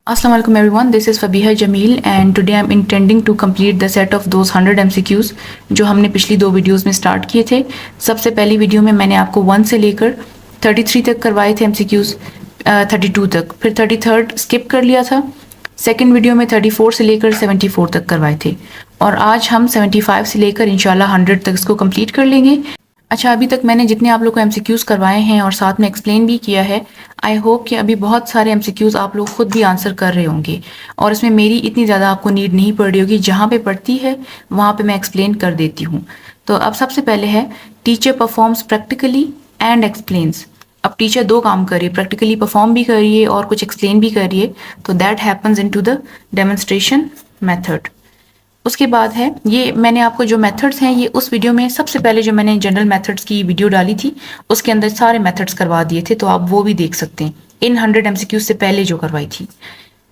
Assalamu alaikum everyone, this is Fabiha Jamil and today I'm intending to complete the set of those 100 MCQs जो हमने पिछली दो videos में start किए थे। सबसे पहली वीडियो में मैंने आपको 1 से लेकर 33 तक करवाए थे MCQs, 32 तक, फिर 33rd स्किप कर लिया था। सेकेंड वीडियो में 34 से लेकर 74 तक करवाए थे और आज हम 75 से लेकर इंशाल्लाह 100 तक इसको कंप्लीट कर लेंगे। अच्छा, अभी तक मैंने जितने आप लोग को MCQs करवाए हैं और साथ में एक्सप्लेन भी किया है, आई होप कि अभी बहुत सारे MCQs आप लोग खुद भी आंसर कर रहे होंगे और इसमें मेरी इतनी ज़्यादा आपको नीड नहीं पड़ रही होगी। जहाँ पे पड़ती है वहाँ पे मैं एक्सप्लेन कर देती हूँ। तो अब सबसे पहले है teacher performs practically and explains. अब टीचर दो काम कर रही है, प्रैक्टिकली परफॉर्म भी कर रही है और कुछ एक्सप्लेन भी कर रही है, तो that happens in to the demonstration method. उसके बाद है, ये मैंने आपको जो मेथड्स हैं ये उस वीडियो में सबसे पहले जो मैंने जनरल मेथड्स की वीडियो डाली थी उसके अंदर सारे मेथड्स करवा दिए थे, तो आप वो भी देख सकते हैं इन 100 MCQ से पहले जो करवाई थी।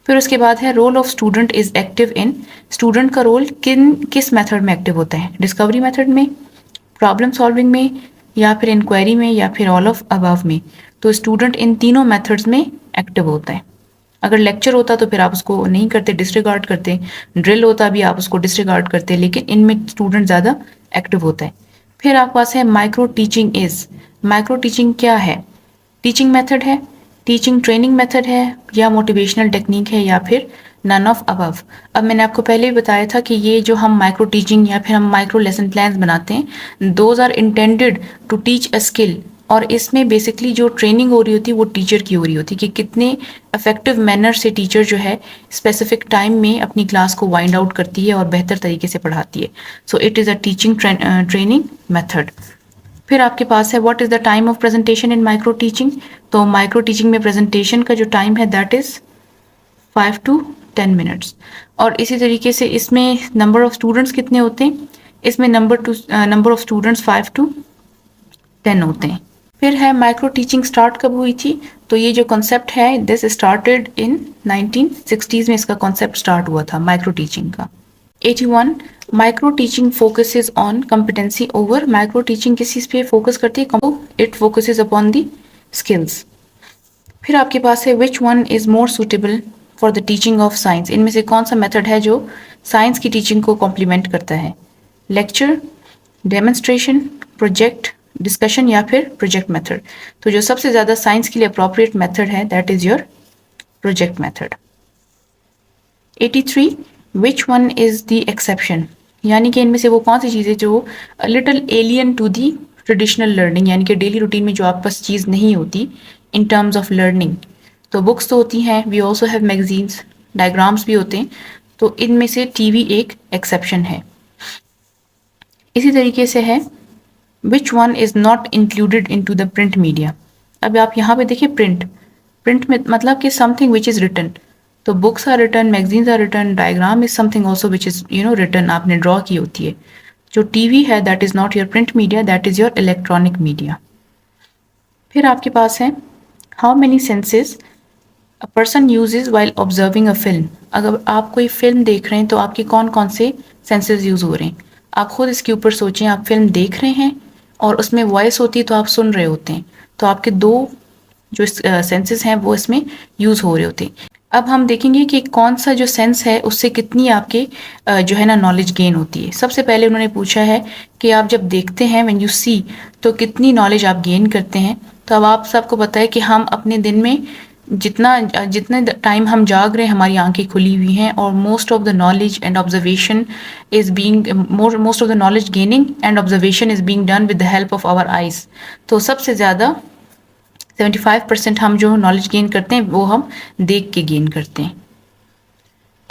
फिर उसके बाद है role of student is active in. Student का रोल किस मेथड में एक्टिव होता है? डिस्कवरी मेथड में, प्रॉब्लम सॉल्विंग में, या फिर इंक्वायरी में, या फिर ऑल ऑफ अबव में। तो स्टूडेंट इन तीनों मेथड्स में एक्टिव होता है। अगर लेक्चर होता तो फिर आप उसको नहीं करते, डिसरिगार्ड करते। ड्रिल होता भी आप उसको डिसरिगार्ड करते, लेकिन इनमें स्टूडेंट ज़्यादा एक्टिव होता है। फिर आपके पास है micro teaching is. Micro teaching क्या है? टीचिंग मेथड है, टीचिंग ट्रेनिंग मेथड है, या मोटिवेशनल टेक्निक है, या फिर नन ऑफ अबव। अब मैंने आपको पहले ही बताया था कि ये जो हम माइक्रो टीचिंग या फिर हम माइक्रो लेसन प्लान्स बनाते हैं, those are intended to teach a skill. और इसमें बेसिकली जो ट्रेनिंग हो रही होती है वो टीचर की हो रही होती है कि कितने इफेक्टिव मैनर से टीचर जो है स्पेसिफिक टाइम में अपनी क्लास को वाइंड आउट करती है और बेहतर तरीके से पढ़ाती है। So it is a teaching training method. फिर आपके पास है what is the time of presentation in micro teaching. तो माइक्रो टीचिंग में प्रेजेंटेशन का जो टाइम है दैट इज़ 5 to 10 मिनट्स। और इसी तरीके से इसमें नंबर ऑफ स्टूडेंट्स कितने होते हैं? इसमें नंबर ऑफ स्टूडेंट्स 5 to 10 होते हैं। फिर है माइक्रो टीचिंग स्टार्ट कब हुई थी? तो ये जो कॉन्सेप्ट है दिस स्टार्टेड इन 1960s में इसका कॉन्सेप्ट स्टार्ट हुआ था माइक्रो टीचिंग का। 81 micro teaching focuses on competency over. Micro teaching किस चीज़ पे फोकस करती है? It focuses upon the skills. फिर आपके पास है which one is more suitable for the teaching of science. इनमें से कौन सा मेथड है जो साइंस की टीचिंग को कॉम्प्लीमेंट करता है? लेक्चर, डेमोन्स्ट्रेशन, प्रोजेक्ट, डिस्कशन, या फिर प्रोजेक्ट मेथड। तो जो सबसे ज़्यादा साइंस के लिए अप्रोप्रिएट मेथड है that is your project method. 83 which one is the exception. यानी कि इनमें से वो कौन सी चीज़ है जो little alien to the traditional learning, यानी कि डेली रूटीन में जो आपके पास चीज़ नहीं होती इन टर्म्स ऑफ लर्निंग। तो बुक्स तो होती हैं, we also have magazines, diagrams भी होते हैं, तो इनमें से टीवी एक एक्सेप्शन है। इसी तरीके से है which one is not included in to the print media. अब आप यहाँ पे देखिए प्रिंट में मतलब कि समथिंग विच इज़ रिटन। तो books are written, magazines are written, diagram is something also which is written, आपने ड्रॉ की होती है। जो टीवी है that is not your print media, that is your electronic media. फिर आपके पास है how many senses a person usage while observing a film. अगर आप कोई फिल्म देख रहे हैं तो आपके कौन कौन से सेंसेस यूज़ हो रहे हैं? आप खुद इसके ऊपर सोचें। आप फिल्म देख रहे हैं और उसमें वॉइस होती है तो आप सुन रहे होते हैं, तो आपके दो जो सेंसेस हैं वो इसमें यूज़ हो रहे होते हैं। अब हम देखेंगे कि कौन सा जो सेंस है उससे कितनी आपके जो है ना नॉलेज गेन होती है। सबसे पहले उन्होंने पूछा है कि आप जब देखते हैं व्हेन यू सी तो कितनी नॉलेज आप गेन करते हैं। तो अब आप सबको पता है कि हम अपने दिन में जितने टाइम हम जाग रहे हैं हमारी आंखें खुली हुई हैं और most of the knowledge and observation is being most of the knowledge gaining and observation is being done with the help of our eyes. तो सबसे ज़्यादा 75% हम जो नॉलेज गेन करते हैं वो हम देख के गेन करते हैं।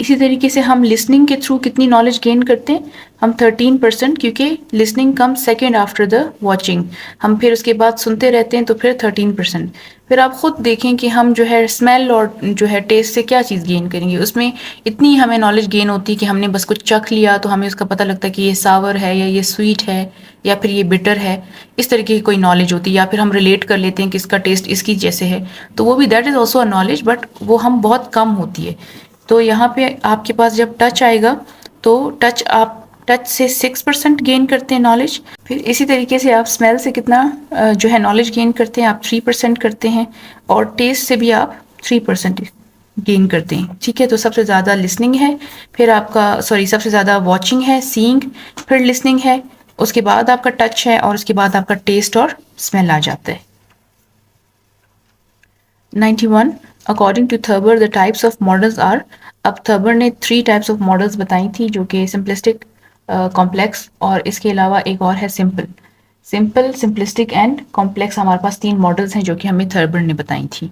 इसी तरीके से हम लिसनिंग के थ्रू कितनी नॉलेज गेन करते हैं? हम 13%, क्योंकि listening come second after the watching. हम फिर उसके बाद सुनते रहते हैं तो फिर 13%। फिर आप खुद देखें कि हम जो है स्मेल और जो है टेस्ट से क्या चीज़ गेन करेंगे। उसमें इतनी हमें नॉलेज गेन होती है कि हमने बस कुछ चख लिया तो हमें उसका पता लगता है कि ये सावर है या ये स्वीट है या फिर ये बिटर है, इस तरीके की कोई नॉलेज होती है। या फिर हम रिलेट कर लेते हैं कि इसका टेस्ट इसकी जैसे है, तो वो भी that is also a knowledge, but वो हम बहुत कम होती है। तो यहाँ पे आपके पास जब टच आएगा तो टच से 6% गेन करते हैं नॉलेज। फिर इसी तरीके से आप स्मेल से कितना जो है नॉलेज गेन करते हैं? आप 3% करते हैं, और टेस्ट से भी आप 3% गेन करते हैं, ठीक है। तो सबसे ज़्यादा लिसनिंग है, फिर आपका सबसे ज़्यादा वॉचिंग है, सीइंग, फिर लिसनिंग है, उसके बाद आपका टच है और उसके बाद आपका टेस्ट और स्मेल आ जाता है। 91 according to Thurber the types of models are. अब थर्बर ने 3 टाइप्स ऑफ मॉडल्स बताई थी, जो कि सिंपलिस्टिक, कॉम्प्लेक्स और इसके अलावा एक और है simple. Simple, simplistic and complex हमारे पास 3 मॉडल्स हैं जो कि हमें थर्बर ने बताई थी।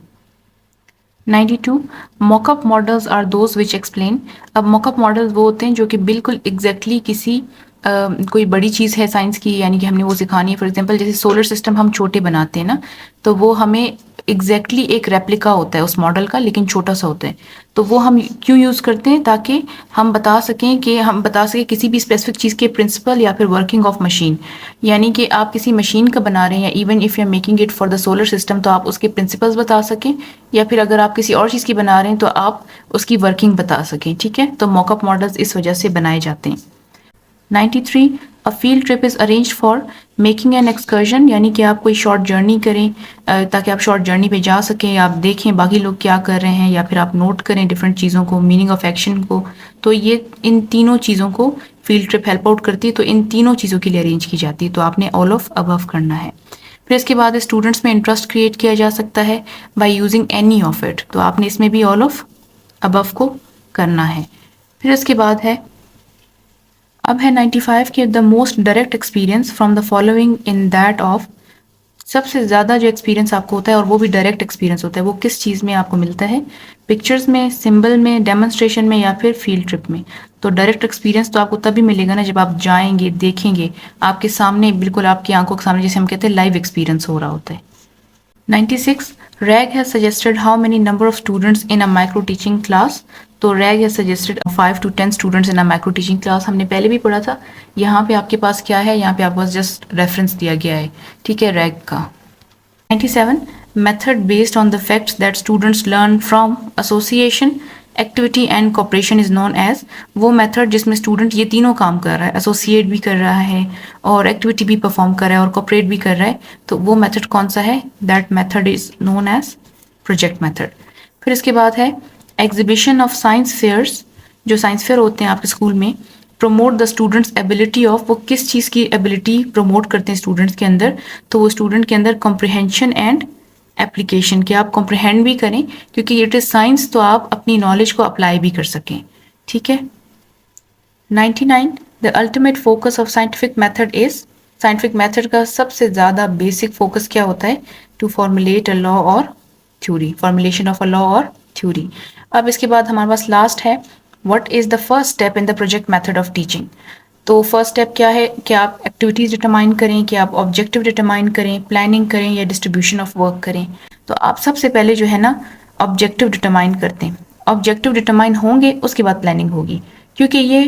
92 mockup models are those which explain. अब मॉकअप मॉडल्स वो होते हैं जो कि बिल्कुल एग्जैक्टली किसी कोई बड़ी चीज़ है साइंस की, यानी कि हमने वो सिखानी है। फॉर एग्जांपल जैसे सोलर सिस्टम हम छोटे बनाते हैं ना, तो वो हमें एग्जैक्टली एक रेप्लिका होता है उस मॉडल का, लेकिन छोटा सा होता है। तो वो हम क्यों यूज़ करते हैं? ताकि हम बता सकें किसी भी स्पेसिफिक चीज़ के प्रिंसिपल या फिर वर्किंग ऑफ मशीन। यानी कि आप किसी मशीन का बना रहे हैं, even if you are making it for the solar system, तो आप उसके प्रिंसिपल्स बता सकें, या फिर अगर आप किसी और चीज़ की बना रहे हैं तो आप उसकी वर्किंग बता सकें, ठीक है। तो मॉकअप मॉडल्स इस वजह से बनाए जाते हैं। 93 a field trip is arranged for making an excursion, यानी कि आप कोई शॉर्ट जर्नी करें, ताकि आप शॉर्ट जर्नी पे जा सकें, आप देखें बाकी लोग क्या कर रहे हैं, या फिर आप नोट करें डिफरेंट चीज़ों को, मीनिंग ऑफ एक्शन को। तो ये इन तीनों चीज़ों को फील्ड ट्रिप हेल्प आउट करती है, तो इन तीनों चीज़ों के लिए अरेंज की जाती है। तो आपने ऑल ऑफ अबव करना है। फिर इसके बाद स्टूडेंट्स में इंटरेस्ट क्रिएट किया जा सकता है by using any of it, तो आपने इसमें भी ऑल ऑफ अबव को करना है। फिर इसके बाद है, अब है 95 के the most direct experience from the following in that of. सबसे ज़्यादा जो एक्सपीरियंस आपको होता है, और वो भी डायरेक्ट एक्सपीरियंस होता है, वो किस चीज़ में आपको मिलता है? पिक्चर्स में, सिंबल में, डेमोन्स्ट्रेशन में, या फिर फील्ड ट्रिप में। तो डायरेक्ट एक्सपीरियंस तो आपको तभी मिलेगा ना जब आप जाएंगे, देखेंगे, आपके सामने, बिल्कुल आपकी आंखों के सामने, जैसे हम कहते हैं लाइव एक्सपीरियंस हो रहा होता है। 96 RAG has suggested how many number of students in a micro teaching class। तो RAG has suggested 5 to 10 students in a micro teaching class। हमने पहले भी पढ़ा था। यहाँ पे आपके पास क्या है? यहाँ पे आपके पास जस्ट रेफरेंस दिया गया है, ठीक है, RAG का। 97 method based on the facts that students learn from association, activity and cooperation is known as. वो मेथड जिसमें स्टूडेंट ये तीनों काम कर रहा है, एसोसिएट भी कर रहा है और एक्टिविटी भी परफॉर्म कर रहा है और कॉपरेट भी कर रहा है, तो वो मेथड कौन सा है? That method is known as project method. फिर इसके बाद है एग्जीबिशन ऑफ साइंस फेयर्स। जो साइंस फेयर होते हैं आपके स्कूल में, promote the students ability of. वो किस चीज़ की एबिलिटी प्रमोट करते हैं स्टूडेंट्स के अंदर? तो वो स्टूडेंट के अंदर कॉम्प्रिहेंशन एंड एप्लीकेशन, के आप कॉम्प्रिहेंड भी करें, क्योंकि इट इज़ साइंस, तो आप अपनी नॉलेज को अप्लाई भी कर सकें, ठीक है। 99 the ultimate focus of scientific method is. Scientific method का सबसे ज़्यादा बेसिक फोकस क्या होता है? टू फॉर्मुलेट अ लॉ और theory, formulation of a law और थ्योरी। अब इसके बाद हमारे पास लास्ट है, what is the first step in the project method of teaching. तो फर्स्ट स्टेप क्या है? कि आप एक्टिविटीज़ डिटरमाइन करें, कि आप ऑब्जेक्टिव डिटरमाइन करें, प्लानिंग करें, या डिस्ट्रीब्यूशन ऑफ वर्क करें। तो आप सबसे पहले जो है ना ऑब्जेक्टिव डिटरमाइन करते हैं। ऑब्जेक्टिव डिटरमाइन होंगे, उसके बाद प्लानिंग होगी, क्योंकि ये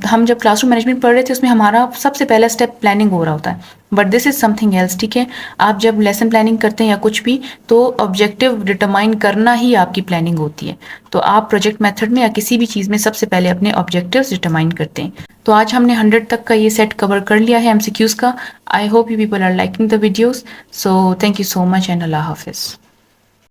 हम जब क्लासरूम मैनेजमेंट पढ़ रहे थे उसमें हमारा सबसे पहला स्टेप प्लानिंग हो रहा होता है, but this is something else, ठीक है। आप जब लेसन प्लानिंग करते हैं या कुछ भी, तो ऑब्जेक्टिव डिटरमाइन करना ही आपकी प्लानिंग होती है। तो आप प्रोजेक्ट मेथड में या किसी भी चीज़ में सबसे पहले अपने ऑब्जेक्टिव्स डिटरमाइन करते हैं। तो आज हमने 100 तक का ये सेट कवर कर लिया है एमसीक्यूज़ का। I hope you people are liking the videos. So thank you so much and अल्लाह हाफिज़।